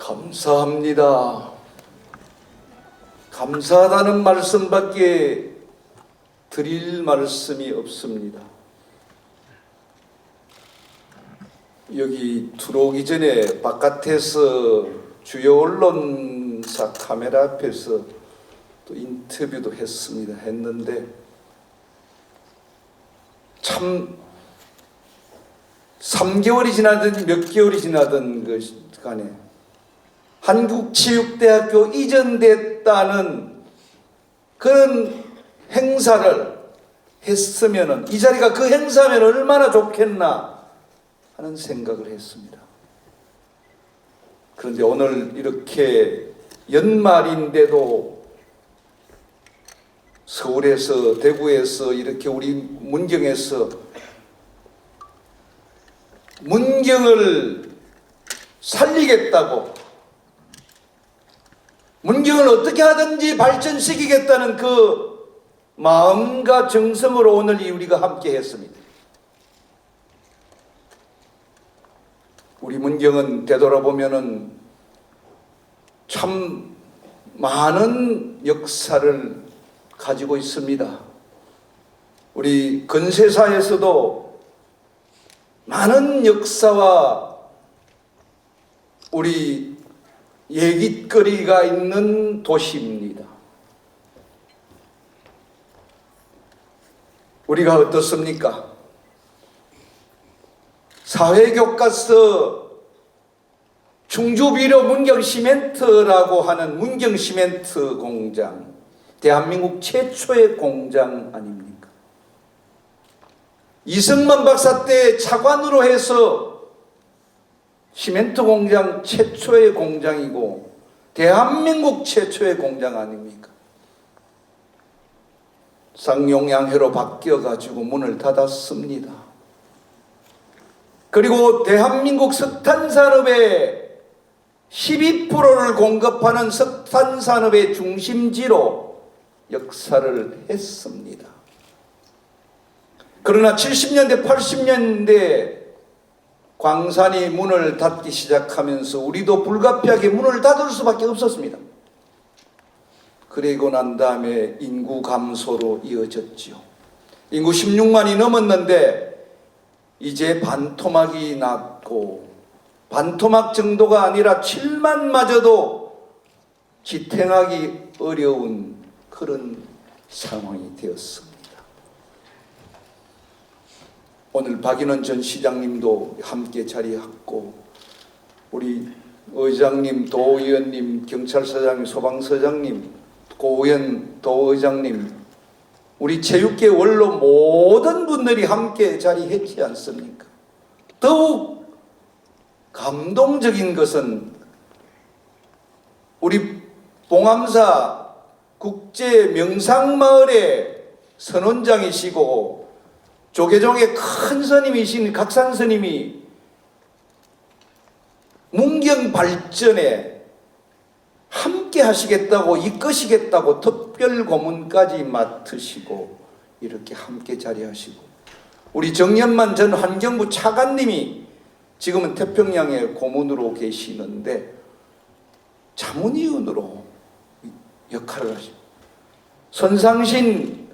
감사합니다. 감사하다는 말씀밖에 드릴 말씀이 없습니다. 여기 들어오기 전에 바깥에서 주요 언론사 카메라 앞에서 또 인터뷰도 했는데 참 3개월이 지나든 몇 개월이 지나든 그 간에 한국체육대학교 이전됐다는 그런 행사를 했으면은 이 자리가 그 행사면 얼마나 좋겠나 하는 생각을 했습니다. 그런데 오늘 이렇게 연말인데도 서울에서 대구에서 이렇게 우리 문경에서 문경을 살리겠다고 문경을 어떻게 하든지 발전시키겠다는 그 마음과 정성으로 오늘 우리가 함께 했습니다. 우리 문경은 되돌아보면은 참 많은 역사를 가지고 있습니다. 우리 근세사에서도 많은 역사와 우리 얘깃거리가 있는 도시입니다. 우리가 어떻습니까? 사회교과서 충주비료 문경시멘트라고 하는 문경시멘트 공장, 대한민국 최초의 공장 아닙니까? 이승만 박사 때 차관으로 해서 시멘트 공장 최초의 공장이고 대한민국 최초의 공장 아닙니까? 쌍용양해로 바뀌어가지고 문을 닫았습니다. 그리고 대한민국 석탄산업의 12%를 공급하는 석탄산업의 중심지로 역사를 했습니다. 그러나 70년대, 80년대 광산이 문을 닫기 시작하면서 우리도 불가피하게 문을 닫을 수밖에 없었습니다. 그리고 난 다음에 인구 감소로 이어졌지요. 인구 16만이 넘었는데 이제 반토막이 났고 반토막 정도가 아니라 7만마저도 지탱하기 어려운 그런 상황이 되었습니다. 오늘 박인원 전 시장님도 함께 자리했고 우리 의장님, 도의원님, 경찰서장님, 소방서장님, 고의원, 도의장님, 우리 체육계 원로 모든 분들이 함께 자리했지 않습니까? 더욱 감동적인 것은 우리 봉암사 국제 명상마을의 선원장이시고 조계종의 큰 스님이신 각산 스님이 문경 발전에 함께 하시겠다고 이끄시겠다고 특별 고문까지 맡으시고 이렇게 함께 자리하시고 우리 정연만 전 환경부 차관님이 지금은 태평양에 고문으로 계시는데 자문위원으로 역할을 하시고 손상신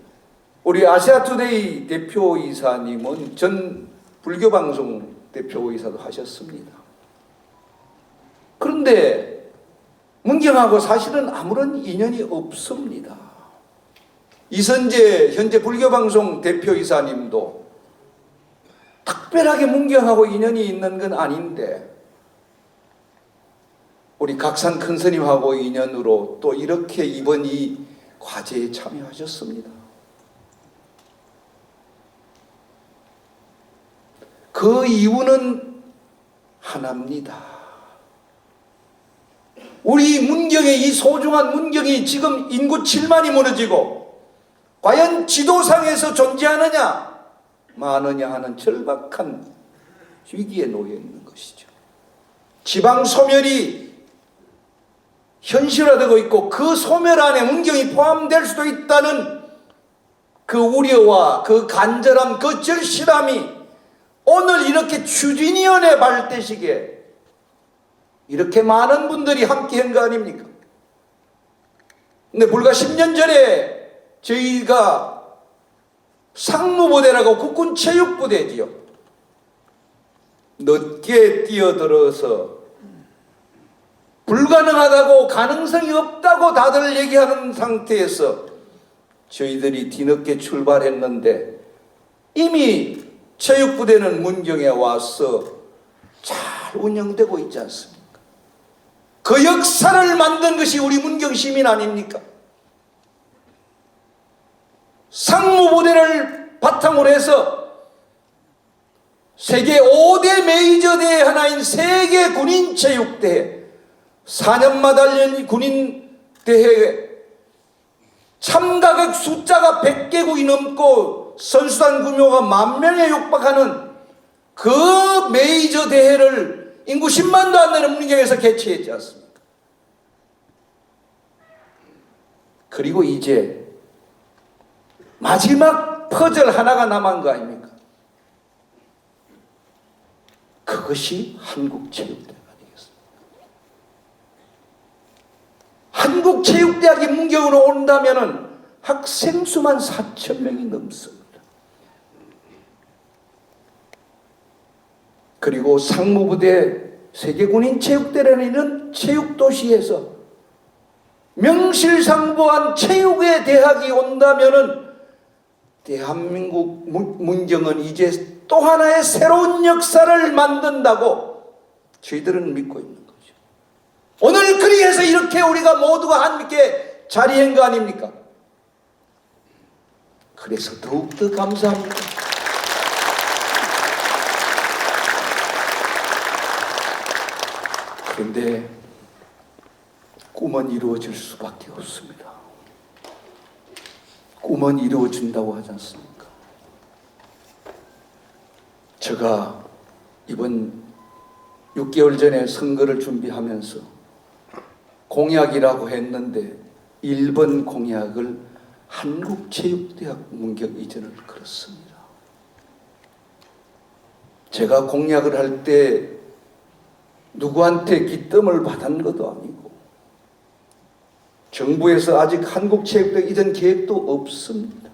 우리 아시아투데이 대표이사님은 전 불교방송 대표이사도 하셨습니다. 그런데 문경하고 사실은 아무런 인연이 없습니다. 이선재 현재 불교방송 대표이사님도 특별하게 문경하고 인연이 있는 건 아닌데 우리 각산 큰 스님하고 인연으로 또 이렇게 이번 이 과제에 참여하셨습니다. 그 이유는 하나입니다. 우리 문경의 이 소중한 문경이 지금 인구 7만이 무너지고 과연 지도상에서 존재하느냐 마느냐 하는 절박한 위기에 놓여 있는 것이죠. 지방 소멸이 현실화되고 있고 그 소멸 안에 문경이 포함될 수도 있다는 그 우려와 그 간절함, 그 절실함이 오늘 이렇게 추진위원회 발대식에 이렇게 많은 분들이 함께 한 거 아닙니까? 근데 불과 10년 전에 저희가 상무부대라고 국군체육부대지요. 늦게 뛰어들어서 불가능하다고 가능성이 없다고 다들 얘기하는 상태에서 저희들이 뒤늦게 출발했는데 이미 체육부대는 문경에 와서 잘 운영되고 있지 않습니까? 그 역사를 만든 것이 우리 문경 시민 아닙니까? 상무부대를 바탕으로 해서 세계 5대 메이저 대회 하나인 세계 군인체육대회, 4년마다 열린 군인대회에 참가국 숫자가 100개국이 넘고 선수단 규모가 10,000명에 육박하는 그 메이저 대회를 인구 10만도 안 되는 문경에서 개최했지 않습니까? 그리고 이제 마지막 퍼즐 하나가 남은 거 아닙니까? 그것이 한국체육대회가 되겠습니다. 한국체육대학이 문경으로 온다면 학생 수만 4,000명이 넘습니다. 그리고 상무부대 세계군인체육대회라는 이런 체육도시에서 명실상부한 체육의 대학이 온다면은 대한민국 문경은 이제 또 하나의 새로운 역사를 만든다고 저희들은 믿고 있는 거죠. 오늘 그리해서 이렇게 우리가 모두가 함께 자리한 거 아닙니까? 그래서 더욱더 감사합니다. 그런데 꿈은 이루어질 수밖에 없습니다. 꿈은 이루어진다고 하지 않습니까? 제가 이번 6개월 전에 선거를 준비하면서 공약이라고 했는데 1번 공약을 한국체육대학 문경 이전을 걸었습니다. 제가 공약을 할 때 누구한테 기뜸을 받은 것도 아니고 정부에서 아직 한국체육대학 이전 계획도 없습니다.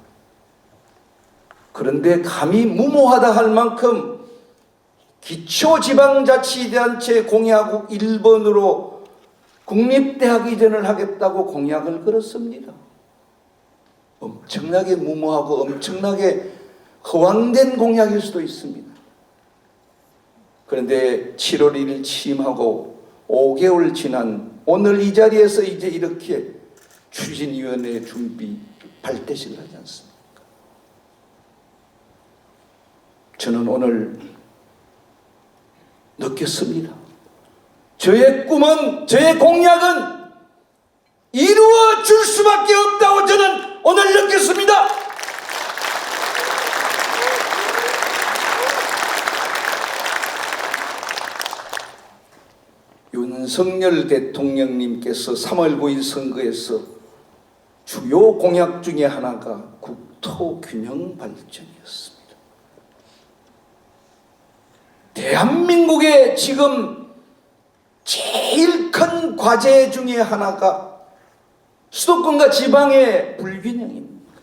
그런데 감히 무모하다 할 만큼 기초지방자치단체 공약국 1번으로 국립대학 이전을 하겠다고 공약을 걸었습니다. 엄청나게 무모하고 엄청나게 허황된 공약일 수도 있습니다. 그런데 7월 1일 취임하고 5개월 지난 오늘 이 자리에서 이제 이렇게 추진위원회 준비 발대식을 하지 않습니까? 저는 오늘 느꼈습니다. 저의 꿈은, 저의 공약은 이루어질 수밖에 없다고 저는 오늘 느꼈습니다. 윤석열 대통령님께서 3월 9일 선거에서 주요 공약 중에 하나가 국토균형 발전이었습니다. 대한민국의 지금 제일 큰 과제 중에 하나가 수도권과 지방의 불균형입니다.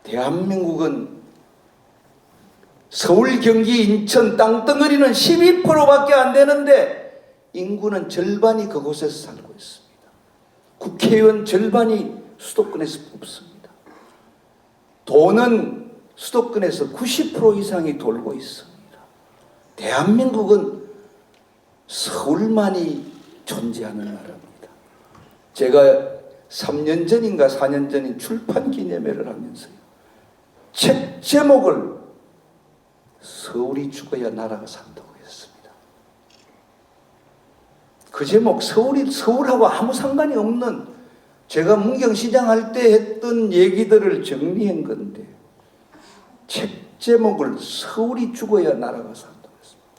대한민국은 서울, 경기, 인천 땅덩어리는 12%밖에 안 되는데 인구는 절반이 그곳에서 살고 있습니다. 국회의원 절반이 수도권에서 뽑습니다. 돈은 수도권에서 90% 이상이 돌고 있습니다. 대한민국은 서울만이 존재하는 나라입니다. 제가 3년 전인가 4년 전인 출판 기념회를 하면서요, 책 제목을 서울이 죽어야 나라가 산다고 했습니다. 그 제목, 서울하고 아무 상관이 없는, 제가 문경시장 할 때 했던 얘기들을 정리한 건데 책 제목을 서울이 죽어야 나라가 산다고 했습니다.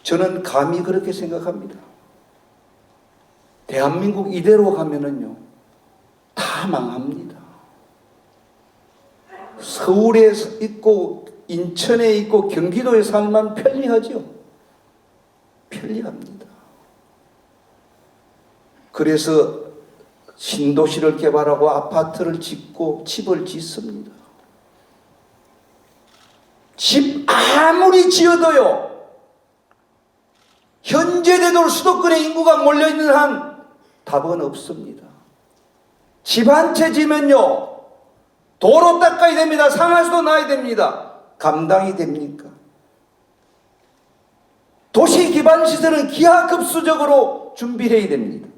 저는 감히 그렇게 생각합니다. 대한민국 이대로 가면은요 다 망합니다. 서울에 있고 인천에 있고 경기도에 살만 편리하죠. 편리합니다. 그래서 신도시를 개발하고 아파트를 짓고 집을 짓습니다. 집 아무리 지어도요, 현재대로 수도권의 인구가 몰려있는 한 답은 없습니다. 집 한 채 지면요, 도로 닦아야 됩니다. 상하수도 놔야 됩니다. 감당이 됩니까? 도시 기반 시설은 기하급수적으로 준비해야 됩니다.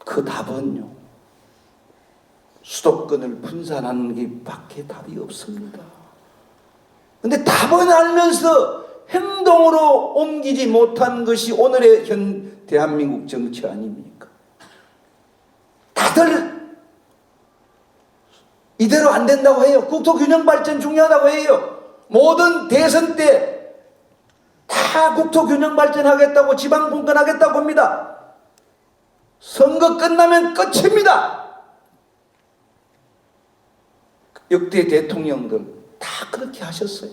그 답은요, 수도권을 분산하는 게 밖에 답이 없습니다. 근데 답은 알면서 행동으로 옮기지 못한 것이 오늘의 현 대한민국 정치 아닙니까? 다들 이대로 안 된다고 해요. 국토균형 발전 중요하다고 해요. 모든 대선 때 다 국토균형 발전하겠다고, 지방분권하겠다고 합니다. 선거 끝나면 끝입니다. 역대 대통령들 다 그렇게 하셨어요.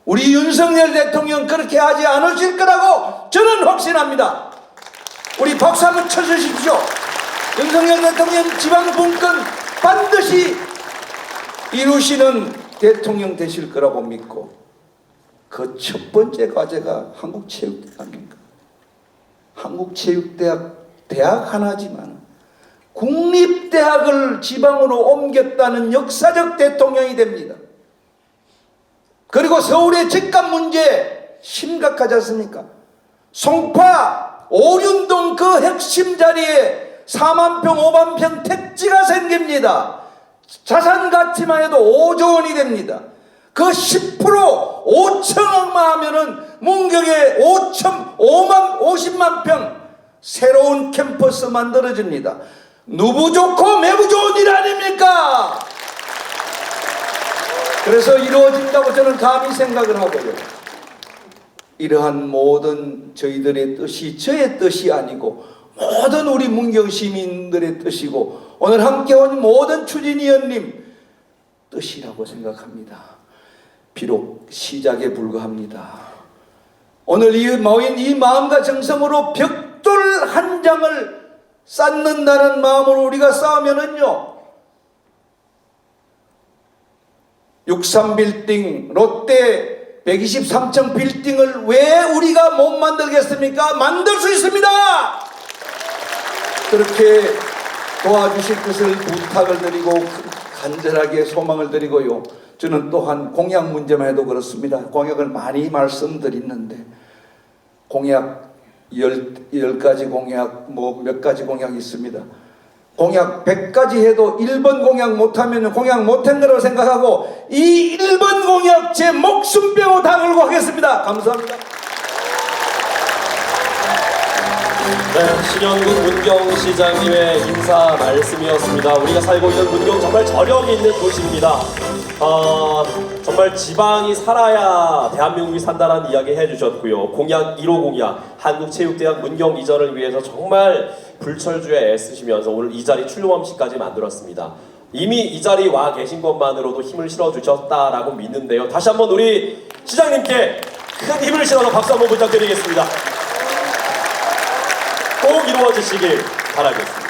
우리 윤석열 대통령 그렇게 하지 않으실 거라고 저는 확신합니다. 우리 박수 한번 쳐주십시오. 윤석열 대통령 지방분권 반드시 이루시는 대통령 되실 거라고 믿고, 그 첫 번째 과제가 한국체육대학입니다. 한국체육대학, 대학 하나지만 국립대학을 지방으로 옮겼다는 역사적 대통령이 됩니다. 그리고 서울의 집값 문제 심각하지 않습니까? 송파, 오륜동 그 핵심 자리에 4만 평, 5만 평 택지가 생깁니다. 자산 가치만 해도 5조 원이 됩니다. 그 10% 5천억만 하면은 문경에 50만 평 새로운 캠퍼스 만들어집니다. 누부 좋고 매부 좋은 일 아닙니까? 그래서 이루어진다고 저는 감히 생각을 하고요. 이러한 모든 저희들의 뜻이 저의 뜻이 아니고 모든 우리 문경 시민들의 뜻이고 오늘 함께 온 모든 추진위원님 뜻이라고 생각합니다. 비록 시작에 불과합니다. 오늘 이 모인 이 마음과 정성으로 벽돌 한 장을 쌓는다는 마음으로 우리가 싸우면은요, 63빌딩, 롯데 123층 빌딩을 왜 우리가 못 만들겠습니까? 만들 수 있습니다. 그렇게 도와주실 것을 부탁을 드리고 간절하게 소망을 드리고요. 저는 또한 공약 문제만 해도 그렇습니다. 공약을 많이 말씀드렸는데 공약 10가지 공약 뭐 몇 가지 공약이 있습니다. 공약 100가지 해도 1번 공약 못하면 공약 못한 거라고 생각하고 이 1번 공약 제 목숨 빼고 다 걸고 하겠습니다. 감사합니다. 네, 신현국 문경시장님의 인사 말씀이었습니다. 우리가 살고 있는 문경 정말 저력이 있는 도시입니다. 정말 지방이 살아야 대한민국이 산다는 이야기 해주셨고요. 공약 1호 공약 한국체육대학 문경 이전을 위해서 정말 불철주에 애쓰시면서 오늘 이 자리 출범식까지 만들었습니다. 이미 이 자리 와 계신 것만으로도 힘을 실어주셨다라고 믿는데요. 다시 한번 우리 시장님께 큰 힘을 실어서 박수 한번 부탁드리겠습니다. 꼭 이루어지시길 바라겠습니다.